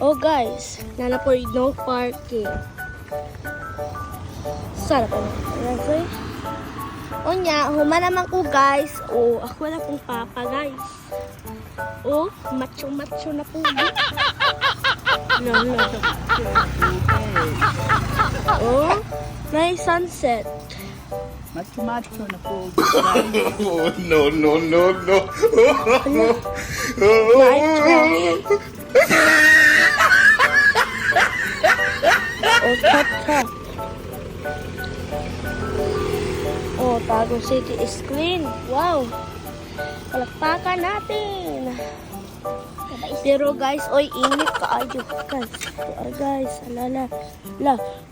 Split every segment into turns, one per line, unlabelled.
Oh guys, nalapoy no parking. Sana pa na. Onya, huma naman ko guys. Oh, ako na pong papa guys. Oh, macho-macho na po. No. Oh, may sunset.
Macho na po.
Oh, no.
Oh, cut. Oh, Tagum City is clean. Wow. Palakpakan natin. Pero guys, oy, init kaayo guys. Alala.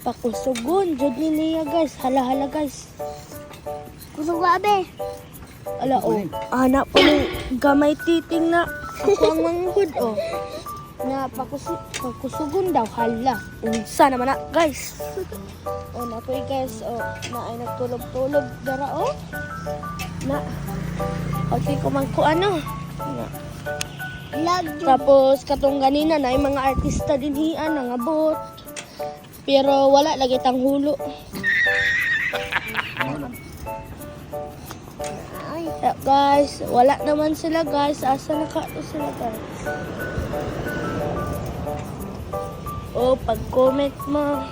Pakusugon jud ni niya guys. Hala guys.
Kusog abe.
Ala oh. Anak po ng gamay titing na ako ang manghud oh. Na pakusugon daw hala. Unsa naman na guys. Oh, na po guys oh, na ay nagtulog-tulog dara oh. Na. Okay, kumangko ano. Na. Tapos katong ganina na yung mga artista din hian nangabot. Pero wala lagi tang hulo. Ay, guys, wala naman sila guys. Asa na ka sila guys? Oh, pag-comment mo.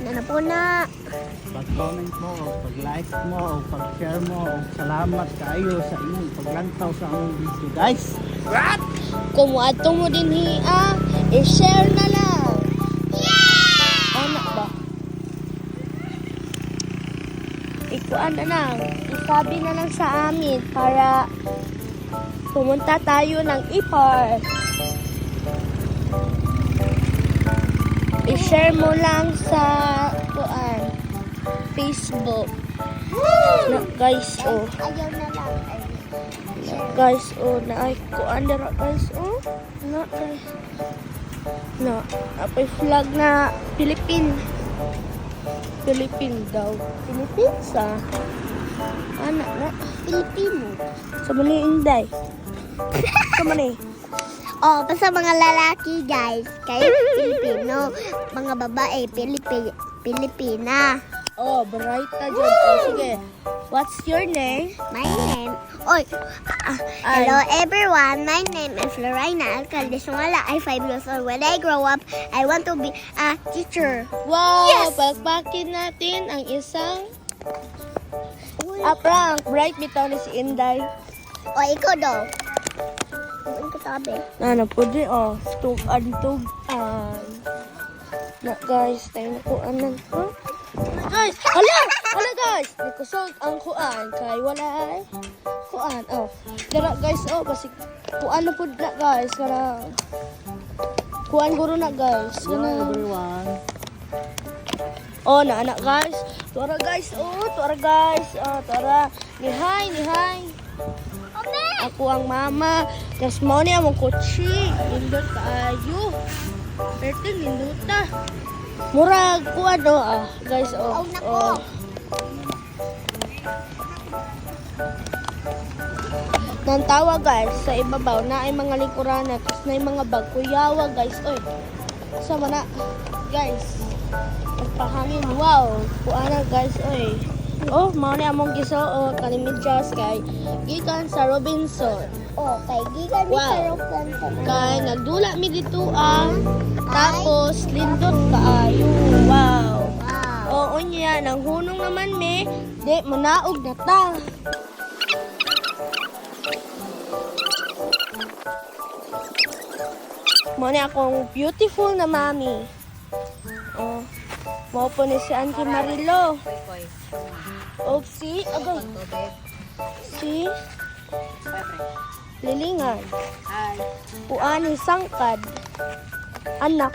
Na po na.
Pag-comment mo, pag-like mo, pag-share mo, salamat kayo sa inyong paglantaw sa among video guys.
What?
Kung ato mo din hiya, i-share na lang. Anak ba? Ikuan na lang. Isabi na lang sa amin para pumunta tayo ng e-park. I-share mo lang sa Facebook. Na, guys, oh.
Ayaw na lang.
Na, guys, oh. Na, ay, kuan dara, guys, oh. Na, guys. Na, apay flag na Philippine daw. Philippines, ah. Anak na.
Pilipino.
Sa mani, Inday. Sa mani.
Oh, basta mga lalaki guys, kayo Pilipino. Mga babae, Pilipina.
Oh, bright na dyan. Oh, sige. What's your name?
My name, hello everyone, my name is Lorena Alcalde Sungala. I'm 5 years old. When I grow up, I want to be a teacher.
Wow!
Yes!
Palakpakin natin ang isang prank. Bright bitaw ni si Inday.
O, ikaw daw. Ang katabi.
Ano po di, oh. Tugan. Na, guys, tayo na kuan lang. Huh? Guys! Hala guys! Di kusog ang kuan. Kay wala ay. Kuan, oh. Dara guys, oh. Basig kuan na po na guys. Kara. Kuan guro na guys.
Hello
Kana.
everyone.
Oh, na anak guys. Tuara guys. Oh, tuara guys. Oh, tuara. Ni hi. Ako ang mama. Tapos mo niya mong kutsi. Lindot kaayo. Perting lindot na. Murag ko ano guys. Oh.
Oh, nako.
Nantawa guys sa ibabaw na ay mga lingkurana. Tapos na yung mga bag. Kuyawa guys. Oy. Sama na. Guys. Pagpahangin. Wow. Kuana guys. Oy. Oh, mao ni among gisuot kanimidyas kay gikan sa Robinson.
Oh, kay gigan ni
Wow.
Karokan.
Kay nagdula mi dito tapos lindot kaayo. Wow.
Wow.
Oo niya, nang hunong naman mi, di manaog na ta. Mo ni akong beautiful na mami. Oh. Mo po ni si Auntie Marilo. O si, agay. Si Lilingan. Puan ni Sangkad. Anak.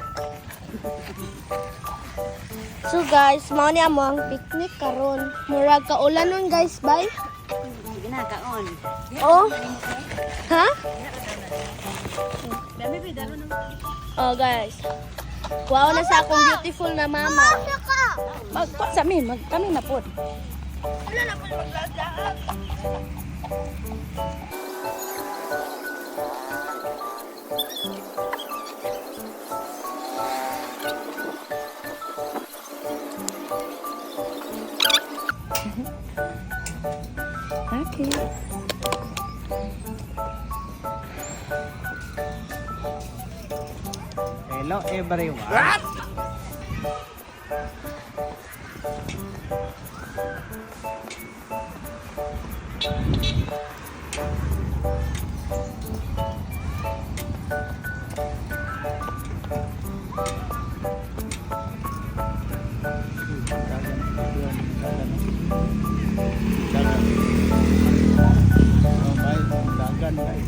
So guys, mao ni amo ang picnic karon. Murag kaulan nun guys, bye.
Sige na, kaon.
Oh. Ha?
Dami ba, dalo na.
Oh guys. Wow na sa akong beautiful na mama.
Kami na po.
Ano na po maglagaan?
Hello everyone.
What?
Dagan guys.